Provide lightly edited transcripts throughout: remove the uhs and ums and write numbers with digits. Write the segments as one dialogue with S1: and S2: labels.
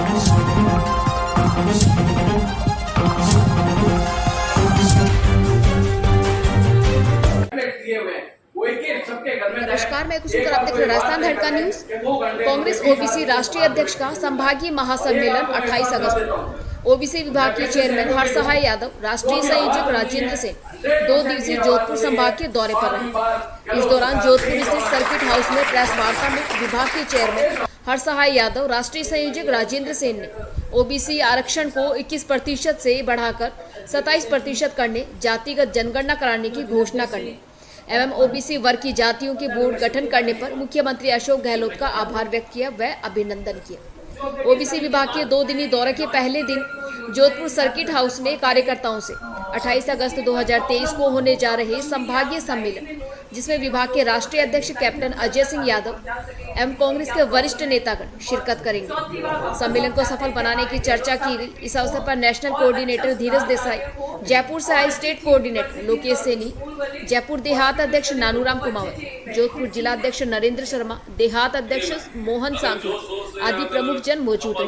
S1: नमस्कार, मैं कुछ आप देख रहे राजस्थान धड़का न्यूज। कांग्रेस ओबीसी राष्ट्रीय अध्यक्ष का संभागीय महासम्मेलन 28 अगस्त को। ओबीसी विभाग के चेयरमैन हरसहाय यादव, राष्ट्रीय संयोजक राजेंद्र सिंह 2 दिवसीय जोधपुर संभाग के दौरे पर रहे। इस दौरान जोधपुर स्थित सर्किट हाउस में प्रेस वार्ता में विभाग के चेयरमैन हरसहाय यादव, राष्ट्रीय संयोजक राजेंद्र सिंह ने ओबीसी आरक्षण को 21% से बढ़ाकर 27% करने, जातिगत जनगणना कराने की घोषणा करने एवं ओबीसी वर्ग की जातियों के बोर्ड गठन करने पर मुख्यमंत्री अशोक गहलोत का आभार व्यक्त किया व अभिनंदन किया। ओबीसी विभाग के 2 दिनी दौरे के पहले दिन जोधपुर सर्किट हाउस में कार्यकर्ताओं से 28 अगस्त 2023 को होने जा रहे संभागीय सम्मेलन, जिसमें विभाग के राष्ट्रीय अध्यक्ष कैप्टन अजय सिंह यादव एवं कांग्रेस के वरिष्ठ नेतागण शिरकत करेंगे। सम्मेलन को सफल बनाने की चर्चा की गई। इस अवसर पर नेशनल कोऑर्डिनेटर धीरज देसाई, जयपुर से आए स्टेट कोऑर्डिनेटर लोकेश सैनी, जयपुर देहात अध्यक्ष नानूराम कुमावत, जोधपुर जिला अध्यक्ष नरेंद्र शर्मा, देहात अध्यक्ष मोहन सांखला आदि प्रमुख जन मौजूद रहे।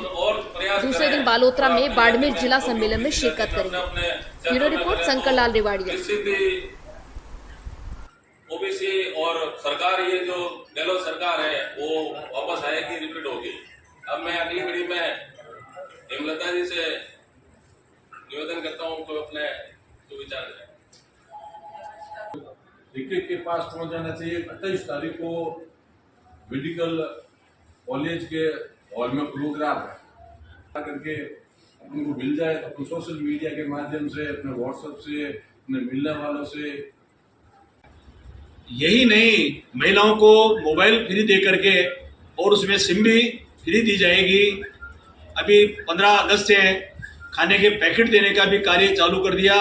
S1: दूसरे दिन बालोतरा में बाड़मेर जिला सम्मेलन में शिरकत करेंगे। Bureau report Shankar Lal रेवाड़िया।
S2: OBC और सरकार, ये जो गहलोत सरकार है वो वापस आएगी, रिपीट होगी। अब मैं अगली घड़ी में हेमलता जी से निवेदन करता हूँ तो अपने जो विचार है
S3: एक के पास पहुंच जाना चाहिए। 28 तारीख को मेडिकल कॉलेज के हॉल में प्रोग्राम है करके अपन को मिल जाए तो अपन सोशल मीडिया के माध्यम से, अपने व्हाट्सएप से, अपने मिलने वालों से,
S4: यही नहीं महिलाओं को मोबाइल फ्री दे करके और उसमें सिम भी फ्री दी जाएगी। अभी 15 अगस्त से खाने के पैकेट देने का भी कार्य चालू कर दिया।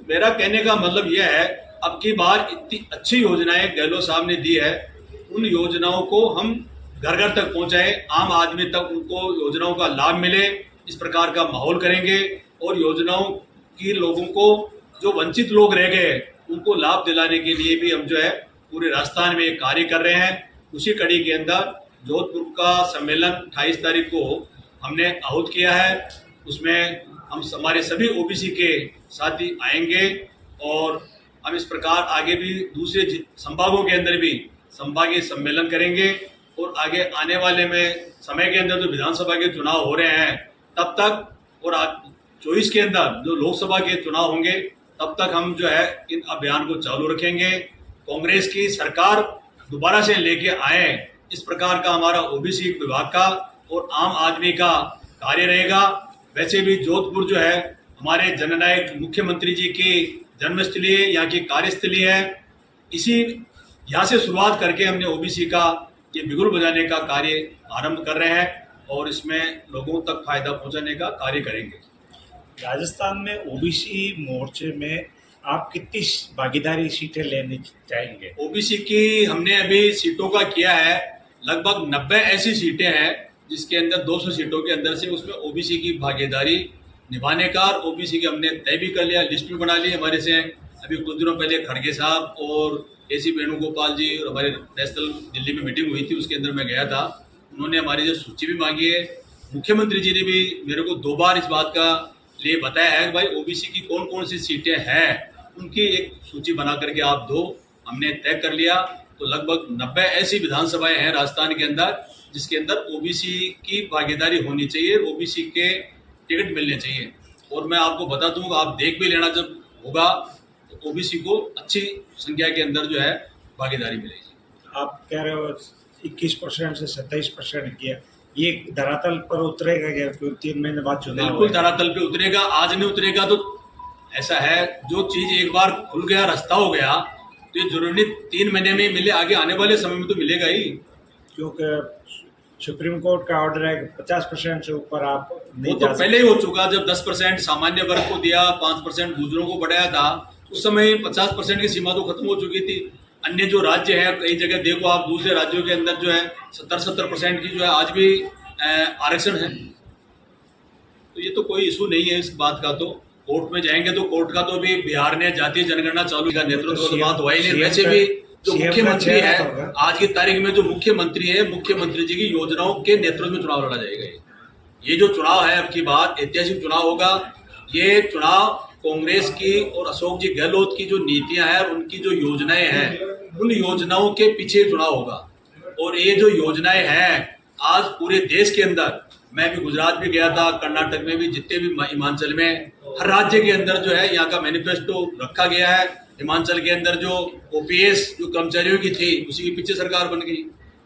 S4: मेरा कहने का मतलब यह है, अब की बार इतनी अच्छी योजनाएं गहलोत साहब ने दी है, उन योजनाओं को हम घर घर तक पहुंचाए, आम आदमी तक उनको योजनाओं का लाभ मिले, इस प्रकार का माहौल करेंगे। और योजनाओं की लोगों को, जो वंचित लोग रह गए, उनको लाभ दिलाने के लिए भी हम जो है पूरे राजस्थान में कार्य कर रहे हैं। उसी कड़ी के अंदर जोधपुर का सम्मेलन 28 तारीख को हमने आहूत किया है। उसमें हम हमारे सभी ओबीसी के साथी आएंगे और हम इस प्रकार आगे भी दूसरे संभागों के अंदर भी संभागीय सम्मेलन करेंगे। और आगे आने वाले में समय के अंदर जो विधानसभा के चुनाव हो रहे हैं तब तक, और 24 के अंदर जो लोकसभा के चुनाव होंगे तब तक हम जो है इन अभियान को चालू रखेंगे। कांग्रेस की सरकार दोबारा से लेके आए, इस प्रकार का हमारा ओबीसी विभाग का और आम आदमी का कार्य रहेगा। वैसे भी जोधपुर जो है हमारे जननायक मुख्यमंत्री जी की जन्मस्थली है, यहाँ की कार्यस्थली है। इसी यहाँ से शुरुआत करके हमने ओबीसी का ये बिगुल बजाने का कार्य आरंभ कर रहे हैं और इसमें लोगों तक फायदा पहुंचाने का कार्य करेंगे।
S5: राजस्थान में ओबीसी मोर्चे में आप कितनी भागीदारी सीटें लेनी चाहेंगे?
S4: ओबीसी की हमने अभी सीटों का किया है, लगभग 90 ऐसी सीटें हैं जिसके अंदर 200 सीटों के अंदर से उसमें ओबीसी की भागीदारी निभाने का, और ओबीसी की हमने तय भी कर लिया, लिस्ट भी बना ली हमारे से। अभी कुछ दिनों पहले खड़गे साहब और एसी वेणुगोपाल जी और हमारे नेशनल दिल्ली में मीटिंग हुई थी, उसके अंदर मैं गया था। उन्होंने हमारी जो सूची भी मांगी है, मुख्यमंत्री जी ने भी मेरे को 2 बार इस बात का लिए बताया है कि भाई ओबीसी की कौन कौन सी सीटें हैं, उनकी एक सूची बना करके आप दो। हमने तय कर लिया। तो लगभग 90 ऐसी विधानसभाएं हैं राजस्थान के अंदर जिसके अंदर ओबीसी की भागीदारी होनी चाहिए, ओबीसी के टिकट मिलने चाहिए। और मैं आपको बता दूंगा, आप देख भी लेना, जब होगा तो ओबीसी को अच्छी संख्या के अंदर जो है भागीदारी मिलेगी।
S5: आप कह रहे हो 21% से 27% किया, ये धरातल पर उतरेगा क्या? 3 महीने बाद चुनाव
S4: बिल्कुल धरातल पे उतरेगा। आज नहीं उतरेगा तो ऐसा है, जो चीज एक बार खुल गया, रास्ता हो गया, तो ये जरूरी 3 महीने में मिले, आगे आने वाले समय में तो मिलेगा ही।
S5: क्योंकि सुप्रीम कोर्ट का ऑर्डर है कि 50% से ऊपर आप नहीं
S4: वो तो पहले ही हो चुका। जब 10% सामान्य वर्ग को दिया, 5% दूसरों को बढ़ाया था, उस समय 50% की सीमा तो खत्म हो चुकी थी। अन्य जो राज्य है, कई जगह देखो आप, दूसरे राज्यों के अंदर जो है 70% की जो है आज भी आरक्षण है। तो ये तो कोई इशू नहीं है इस बात का। तो कोर्ट में जाएंगे तो कोर्ट का तो भी बिहार ने जातीय जनगणना चालू का नेतृत्व तो बात हुआ ही नहीं। वैसे भी जो मुख्यमंत्री है आज की तारीख में, जो मुख्यमंत्री है, मुख्यमंत्री जी की योजनाओं के नेतृत्व में चुनाव लड़ा जाएगा। ये जो चुनाव है अब की बात ऐतिहासिक चुनाव होगा। ये चुनाव कांग्रेस की और अशोक जी गहलोत की जो नीतियां हैं और उनकी जो योजनाएं हैं, उन योजनाओं के पीछे चुनाव होगा। और ये जो योजनाएं हैं आज पूरे देश के अंदर, मैं भी गुजरात भी गया था, कर्नाटक में भी, जितने भी हिमाचल में, हर राज्य के अंदर जो है यहाँ का मैनिफेस्टो रखा गया है। हिमाचल के अंदर जो ओपीएस जो कर्मचारियों की थी उसी के पीछे सरकार बन गई।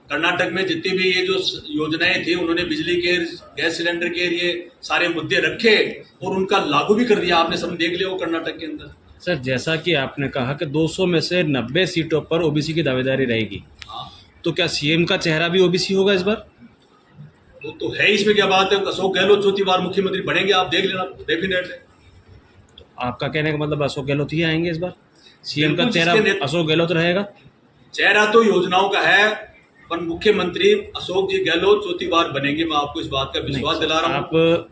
S4: कर्नाटक में जितनी भी ये जो योजनाएं थी उन्होंने बिजली के, गैस सिलेंडर के, ये सारे मुद्दे रखे और उनका लागू भी कर दिया। आपने सब देख लिया वो कर्नाटक के अंदर।
S6: सर, जैसा कि आपने कहा कि 200 में से 90 सीटों पर ओबीसी की दावेदारी रहेगी, तो क्या सीएम का चेहरा भी ओबीसी होगा इस बार?
S4: वो तो है, इसमें क्या बात है। अशोक गहलोत चौथी बार मुख्यमंत्री बनेंगे, आप देख लेना डेफिनेटली।
S6: आपका कहने का मतलब अशोक गहलोत ही आएंगे इस बार? सीएम का
S4: बिल्कुल,
S6: चेहरा
S4: जिसके
S6: अशोक गहलोत रहेगा?
S4: चेहरा तो योजनाओं का है, पर मुख्यमंत्री अशोक जी गहलोत चौथी बार बनेंगे। मैं आपको इस बात का विश्वास दिला रहा हूँ।
S6: आप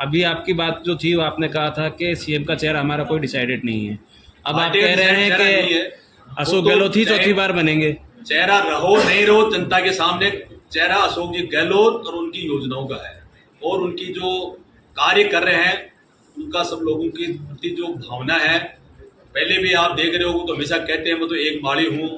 S6: अभी आपकी बात जो थी वो आपने कहा था कि सीएम का चेहरा हमारा कोई डिसाइडेड नहीं है। अब आप कह रहे हैं कि अशोक गहलोत ही चौथी बार बनेंगे।
S4: चेहरा रहो नहीं रहो, जनता के सामने चेहरा अशोक जी गहलोत और उनकी योजनाओं का है, और उनकी जो कार्य कर रहे हैं उनका सब लोगों की प्रति जो भावना है। पहले भी आप देख रहे हो तो हमेशा कहते हैं मैं तो एक माड़ी हूँ,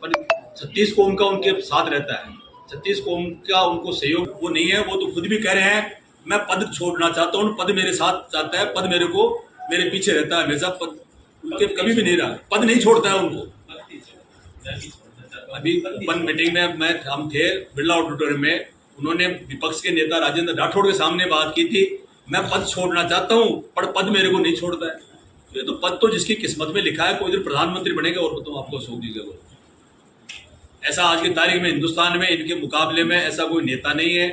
S4: पर 36 कौम का उनके साथ रहता है। 36 कौम का उनको सहयोग वो नहीं है। वो तो खुद भी कह रहे हैं मैं पद छोड़ना चाहता हूँ, पद मेरे साथ चाहता है, पद मेरे को मेरे पीछे रहता है हमेशा। पद उनके कभी भी नहीं रहा, पद नहीं छोड़ता है उनको। अभी ओपन मीटिंग में हम थे बिरला ऑडिटोरियम में, उन्होंने विपक्ष के नेता राजेंद्र राठौड़ के सामने बात की थी, मैं पद छोड़ना चाहता हूँ पर पद मेरे को नहीं छोड़ता है। ये तो पद तो जिसकी किस्मत में लिखा है, कोई दिन प्रधानमंत्री बनेगा। और बताऊँ आपको अशोक जी गहलोत ऐसा आज की तारीख में हिंदुस्तान में इनके मुकाबले में ऐसा कोई नेता नहीं है।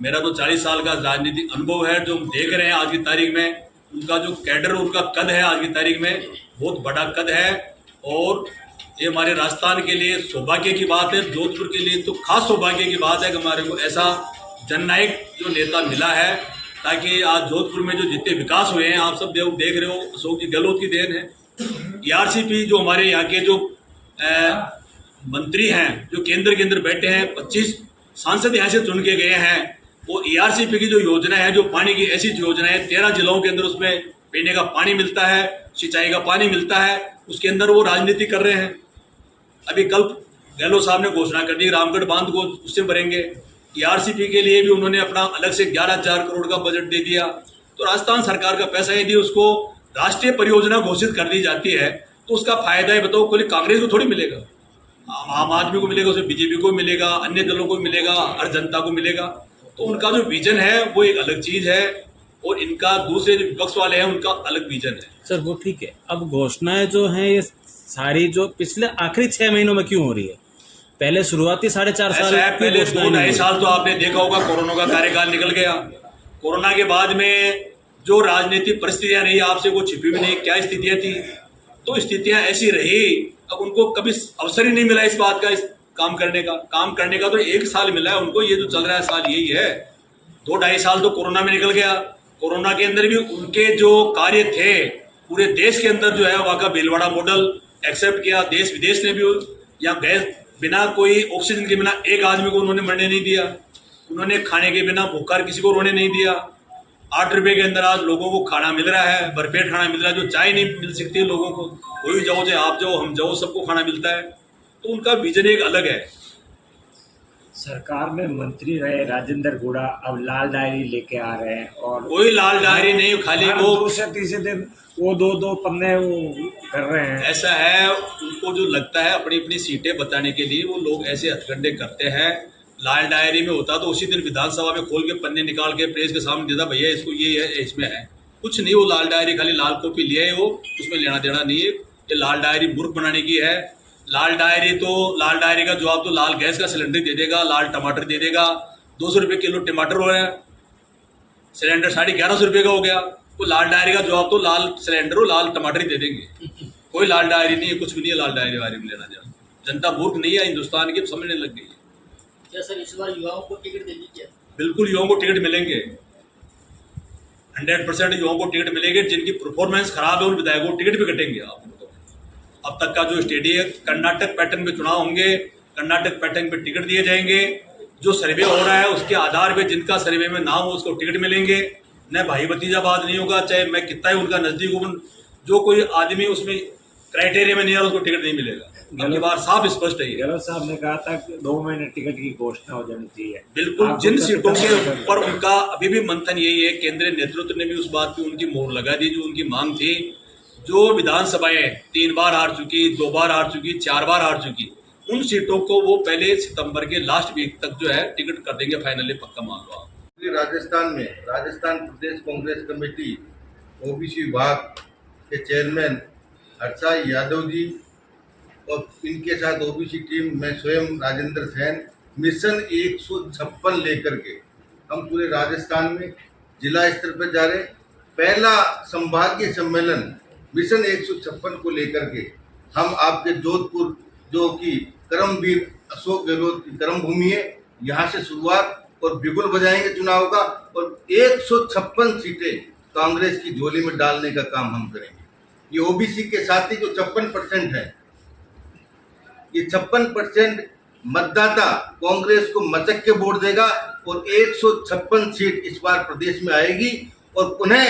S4: मेरा तो 40 साल का राजनीतिक अनुभव है। जो हम देख रहे हैं आज की तारीख में, उनका जो कैडर, उनका कद है आज की तारीख में बहुत बड़ा कद है। और ये हमारे राजस्थान के लिए सौभाग्य की बात है, जोधपुर के लिए तो खास सौभाग्य की बात है कि हमारे को ऐसा जननायक जो नेता मिला है, ताकि आज जोधपुर में जो जितने विकास हुए हैं आप सब देख रहे हो, अशोक जी गहलोत की देन है। ईआरसीपी जो हमारे यहाँ के जो मंत्री हैं, जो केंद्र के अंदर बैठे हैं, 25 सांसद यहाँ से चुन के गए हैं, वो ईआरसीपी की जो योजना है, जो पानी की ऐसी योजना है 13 जिलों के अंदर उसमें पीने का पानी मिलता है, सिंचाई का पानी मिलता है, उसके अंदर वो राजनीति कर रहे हैं। अभी कल गहलोत साहब ने घोषणा कर दी रामगढ़ बांध को उससे भरेंगे। ईआरसीपी के लिए भी उन्होंने अपना अलग से 11,000 करोड़ का बजट दे दिया। तो राजस्थान सरकार का पैसा यदि उसको राष्ट्रीय परियोजना घोषित कर दी जाती है तो उसका फायदा है बताओ, कोई कांग्रेस को थोड़ी मिलेगा, आम आदमी को मिलेगा, उसे बीजेपी को मिलेगा, अन्य दलों को मिलेगा, हर जनता को मिलेगा। तो उनका जो विजन है वो एक अलग चीज है, और इनका दूसरे जो विपक्ष वाले हैं उनका अलग विजन है।
S6: सर वो ठीक है, अब घोषणाएं जो हैं ये सारी जो पिछले आखिरी 6 महीनों में क्यों हो रही है? पहले शुरुआती 4.5 साल
S4: पहले 2-2.5 साल तो आपने देखा होगा कोरोना का कार्यकाल निकल गया। कोरोना के बाद में जो राजनीतिक परिस्थितियां रही, आपसे वो छिपी भी नहीं क्या स्थितियां थी। तो स्थितियां ऐसी रही, अब उनको कभी अवसर ही नहीं मिला इस बात का, इस काम करने का तो 1 साल मिला है उनको। ये जो चल रहा है साल यही है। 2-2.5 साल तो कोरोना में निकल गया। कोरोना के अंदर भी उनके जो कार्य थे पूरे देश के अंदर जो है वहाँ का भीलवाड़ा मॉडल एक्सेप्ट किया। देश विदेश ने भी या गैस बिना कोई ऑक्सीजन के बिना एक आदमी को उन्होंने मरने नहीं दिया। उन्होंने खाने के बिना भूखा किसी को रोने नहीं दिया। 8 रुपए के अंदर आज लोगों को खाना मिल रहा है, भरपेट खाना मिल रहा है। जो चाय नहीं मिल सकती है लोगों को, कोई जाओ चाहे आप जाओ हम जाओ, सबको खाना मिलता है। तो उनका विजन एक अलग है।
S5: सरकार में मंत्री रहे राजेंद्र गुड़ा अब लाल डायरी लेके आ रहे हैं, और
S4: कोई लाल डायरी नहीं, खाली वो
S5: 2 से 3 दिन वो 2 पन्ने वो कर रहे हैं।
S4: ऐसा है, उनको जो लगता है अपनी अपनी सीटें बताने के लिए वो लोग ऐसे हथकंडे करते हैं। लाल डायरी में होता तो उसी दिन विधानसभा में खोल के पन्ने निकाल के प्रेस के सामने देता, भैया इसको ये है इसमें है। कुछ नहीं, वो लाल डायरी खाली लाल कॉपी लिया है, वो उसमें लेना देना नहीं है। ये लाल डायरी मूर्ख बनाने की है। लाल डायरी का जवाब तो लाल गैस का सिलेंडर दे देगा, लाल टमाटर दे देगा। 200 रुपये किलो टमाटर हो रहा है, सिलेंडर 1150 रुपये का हो गया। वो लाल डायरी का जवाब तो लाल सिलेंडर और लाल टमाटर ही दे देंगे। कोई लाल डायरी नहीं है, कुछ भी नहीं है लाल डायरी वायरी में लेना देना। जनता मूर्ख नहीं है, हिंदुस्तान की समझने लग गई है।
S7: क्या सर इस बार युवाओं को टिकट देंगे क्या?
S4: बिल्कुल युवाओं को टिकट मिलेंगे, 100% युवाओं को टिकट मिलेंगे। जिनकी परफॉर्मेंस खराब है उन विधायकों को टिकट भी कटेंगे। आप अब तक का जो स्टेडी है, कर्नाटक पैटर्न पे चुनाव होंगे, कर्नाटक पैटर्न पे टिकट दिए जाएंगे। जो सर्वे हो रहा है उसके आधार पे जिनका सर्वे में नाम हो उसको टिकट मिलेंगे। न भाई भतीजावाद नहीं होगा, चाहे मैं कितना ही उनका नजदीक हूँ, जो कोई आदमी उसमें क्राइटेरिया में नहीं है उसको टिकट नहीं मिलेगा। अगली बार साफ स्पष्ट है ये।
S5: गहलोत साहब ने कहा था कि 2 महीने टिकट की घोषणा हो जानी चाहिए।
S4: बिल्कुल,
S5: आप
S4: जिन
S5: उसका
S4: सीटों के
S5: कितना
S4: ऊपर उनका अभी भी मंथन यही है, केंद्रीय नेतृत्व ने भी उस बात पे उनकी मोहर लगा दी जो उनकी मांग थी। जो विधानसभाएं 3 बार हार चुकी, 2 बार हार चुकी, 4 बार हार चुकी, उन सीटों को वो पहले सितंबर के लास्ट वीक तक जो है टिकट कर देंगे फाइनली, पक्का मान लो आप।
S8: राजस्थान में राजस्थान प्रदेश कांग्रेस कमेटी ओबीसी विभाग के चेयरमैन हर्षा यादव जी और इनके साथ ओबीसी टीम में स्वयं राजेंद्र सेन मिशन 156 लेकर के हम पूरे राजस्थान में जिला स्तर पर जा रहे। पहला संभागीय सम्मेलन मिशन 156 को लेकर के हम आपके जोधपुर, जो कि कर्मवीर अशोक गहलोत की कर्म भूमि है, यहाँ से शुरुआत और बिगुल बजाएंगे चुनाव का, और 156 सीटें कांग्रेस की झोली में डालने का काम हम करेंगे। ये ओबीसी के साथ ही जो 56% है, ये 56% मतदाता कांग्रेस को मचक के वोट देगा और 156 सीट इस बार प्रदेश में आएगी और पुनः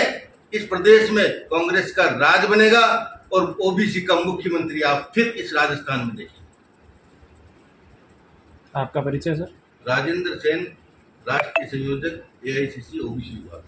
S8: इस प्रदेश में कांग्रेस का राज बनेगा और ओबीसी का मुख्यमंत्री आप फिर इस राजस्थान में देखेंगे।
S6: आपका परिचय सर?
S8: राजेंद्र सेन, राष्ट्रीय संयोजक AICC ओबीसी विभाग।